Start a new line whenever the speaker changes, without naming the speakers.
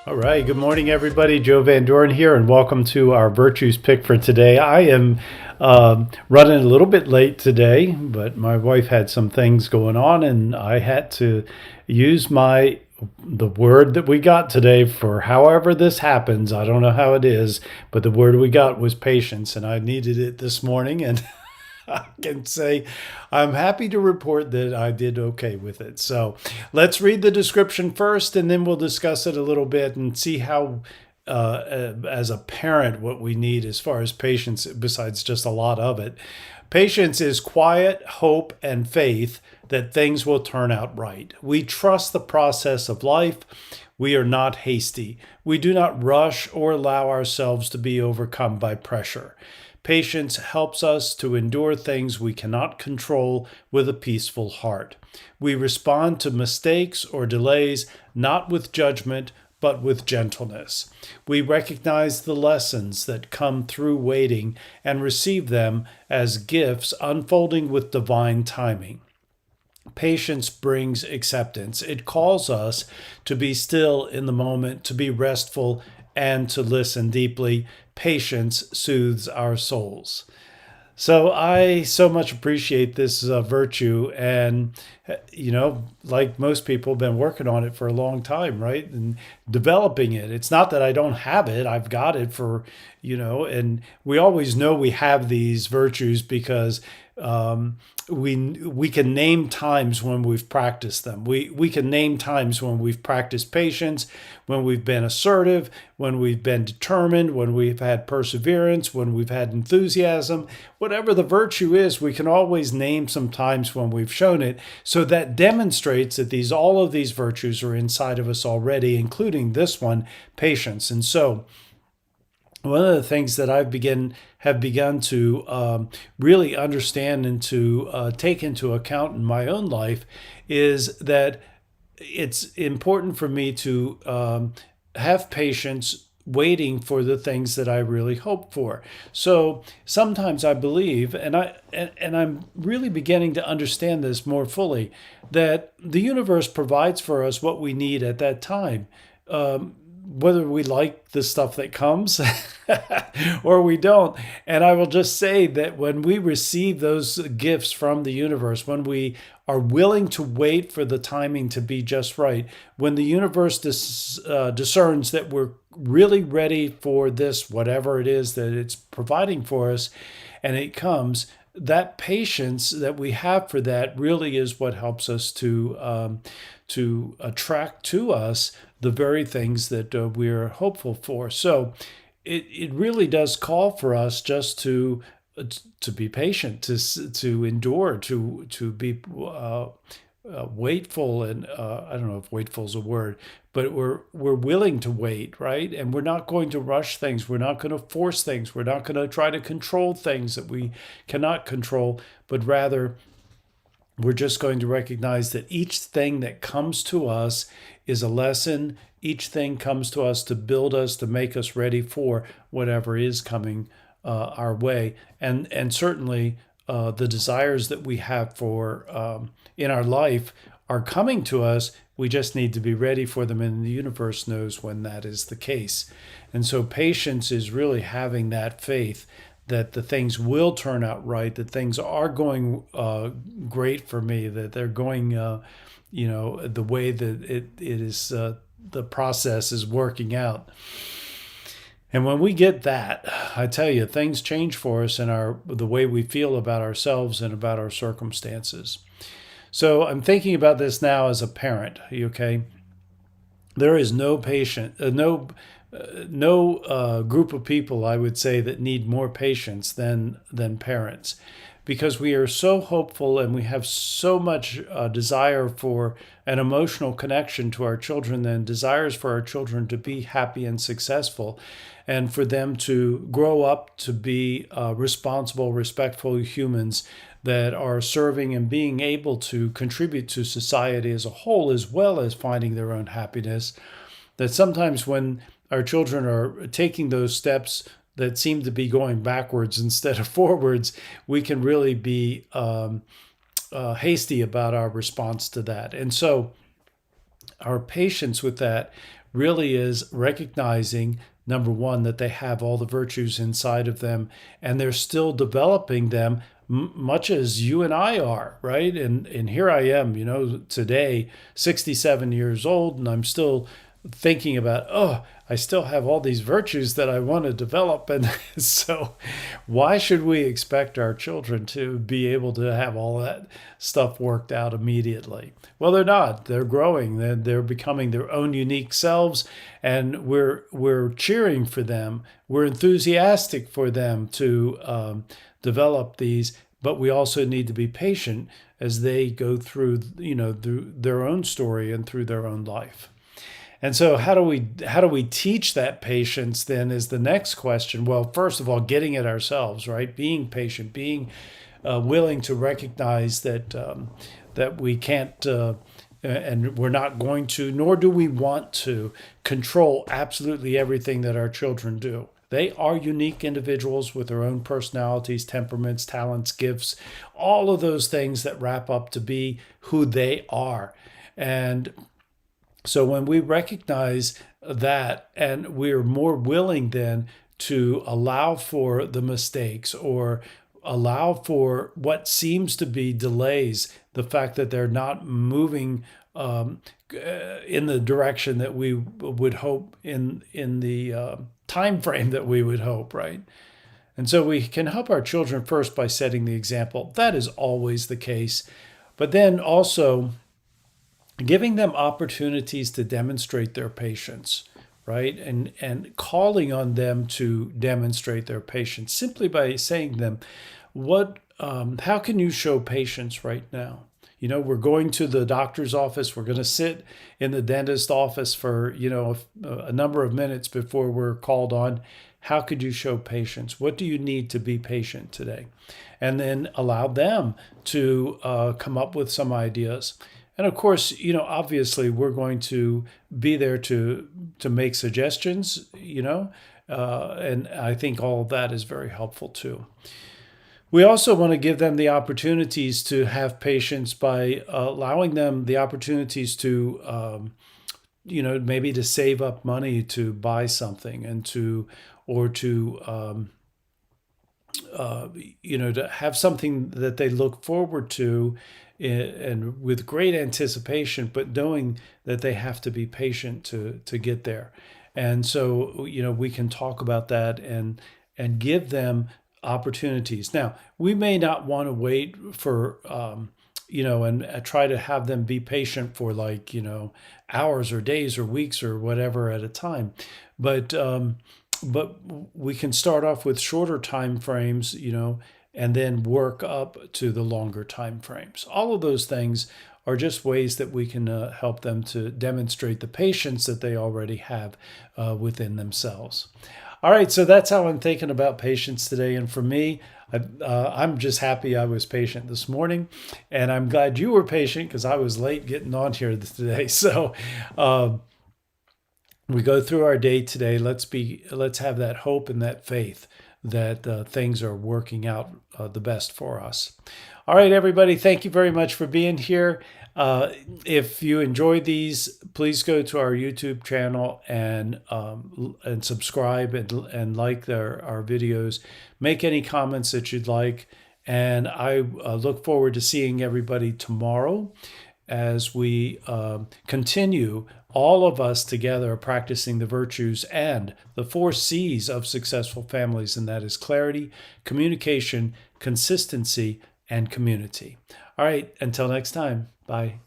All right. Good morning, everybody. Joe Van Doren here, and welcome to our virtues pick for today. I am running a little bit late today, but my wife had some things going on, and I had to use the word that we got today for however this happens. I don't know how it is, but the word we got was patience, and I needed it this morning, and I can say I'm happy to report that I did okay with it. So let's read the description first, and then we'll discuss it a little bit and see how, as a parent, what we need as far as patience, besides just a lot of it. Patience is quiet hope and faith that things will turn out right. We trust the process of life. We are not hasty. We do not rush or allow ourselves to be overcome by pressure. Patience helps us to endure things we cannot control with a peaceful heart. We respond to mistakes or delays not with judgment, but with gentleness. We recognize the lessons that come through waiting and receive them as gifts unfolding with divine timing. Patience brings acceptance. It calls us to be still in the moment, to be restful, and to listen deeply. Patience soothes our souls. So I so much appreciate this virtue, and like most people, been working on it for a long time, right? And developing it. It's not that I don't have it; I've got it and we always know we have these virtues because we can name times when we've practiced them. We can name times when we've practiced patience, when we've been assertive, when we've been determined, when we've had perseverance, when we've had enthusiasm. Whatever the virtue is, we can always name some times when we've shown it. So that demonstrates that all of these virtues are inside of us already, including this one, patience. And so one of the things that have begun to really understand and to take into account in my own life is that it's important for me to have patience waiting for the things that I really hope for. So sometimes I believe, and I'm really beginning to understand this more fully, that the universe provides for us what we need at that time. Whether we like the stuff that comes or we don't. And I will just say that when we receive those gifts from the universe, when we are willing to wait for the timing to be just right, when the universe discerns that we're really ready for this, whatever it is that it's providing for us, and it comes, that patience that we have for that really is what helps us to attract to us the very things that we're hopeful for. So it really does call for us just to be patient, to endure, to be waitful, and I don't know if waitful is a word, but we're willing to wait, right? And we're not going to rush things. We're not going to force things. We're not going to try to control things that we cannot control, but rather we're just going to recognize that each thing that comes to us is a lesson. Each thing comes to us to build us, to make us ready for whatever is coming our way. And certainly the desires that we have for in our life are coming to us. We just need to be ready for them, and the universe knows when that is the case. And so patience is really having that faith that the things will turn out right, that things are going great for me, that they're going, the way that it is, the process is working out. And when we get that, I tell you, things change for us in the way we feel about ourselves and about our circumstances. So I'm thinking about this now as a parent. Okay, there is no group of people, I would say, that need more patience than parents, because we are so hopeful and we have so much desire for an emotional connection to our children, and desires for our children to be happy and successful, and for them to grow up to be responsible, respectful humans that are serving and being able to contribute to society as a whole, as well as finding their own happiness. That sometimes when our children are taking those steps that seem to be going backwards instead of forwards, we can really be hasty about our response to that. And so our patience with that really is recognizing, number one, that they have all the virtues inside of them and they're still developing them, much as you and I are, right? And here I am, today, 67 years old, and I'm still thinking about, oh, I still have all these virtues that I want to develop. And so, why should we expect our children to be able to have all that stuff worked out immediately? Well, they're not. They're growing. They're becoming their own unique selves, and we're cheering for them. We're enthusiastic for them to develop these. But we also need to be patient as they go through, through their own story and through their own life. And so how do we teach that patience then is the next question. Well, first of all, getting it ourselves, right? Being patient, being willing to recognize that we can't and we're not going to, nor do we want to control absolutely everything that our children do. They are unique individuals with their own personalities, temperaments, talents, gifts, all of those things that wrap up to be who they are. And so when we recognize that, and we're more willing then to allow for the mistakes or allow for what seems to be delays, the fact that they're not moving in the direction that we would hope in the time frame that we would hope, right? And so we can help our children first by setting the example. That is always the case. But then also giving them opportunities to demonstrate their patience, right? And calling on them to demonstrate their patience simply by saying to them, how can you show patience right now? We're going to the doctor's office. We're going to sit in the dentist office for, a number of minutes before we're called on. How could you show patience? What do you need to be patient today? And then allow them to come up with some ideas. And of course, obviously we're going to be there to make suggestions, and I think all of that is very helpful too. We also want to give them the opportunities to have patience by allowing them the opportunities to, maybe to save up money to buy something and to have something that they look forward to and with great anticipation, but knowing that they have to be patient to get there. And so, we can talk about that and give them opportunities. Now, we may not want to wait for, and try to have them be patient for hours or days or weeks or whatever at a time. But we can start off with shorter time frames, and then work up to the longer time frames. All of those things are just ways that we can help them to demonstrate the patience that they already have within themselves. All right, so that's how I'm thinking about patience today. And for me, I'm just happy I was patient this morning, and I'm glad you were patient because I was late getting on here today. So we go through our day today. Let's have that hope and that faith that things are working out the best for us. All right, everybody, thank you very much for being here. If you enjoyed these, please go to our YouTube channel and subscribe and like our videos. Make any comments that you'd like. And I look forward to seeing everybody tomorrow as we continue, all of us together, practicing the virtues and the 4 C's of successful families, and that is clarity, communication, consistency, and community. All right, until next time, bye.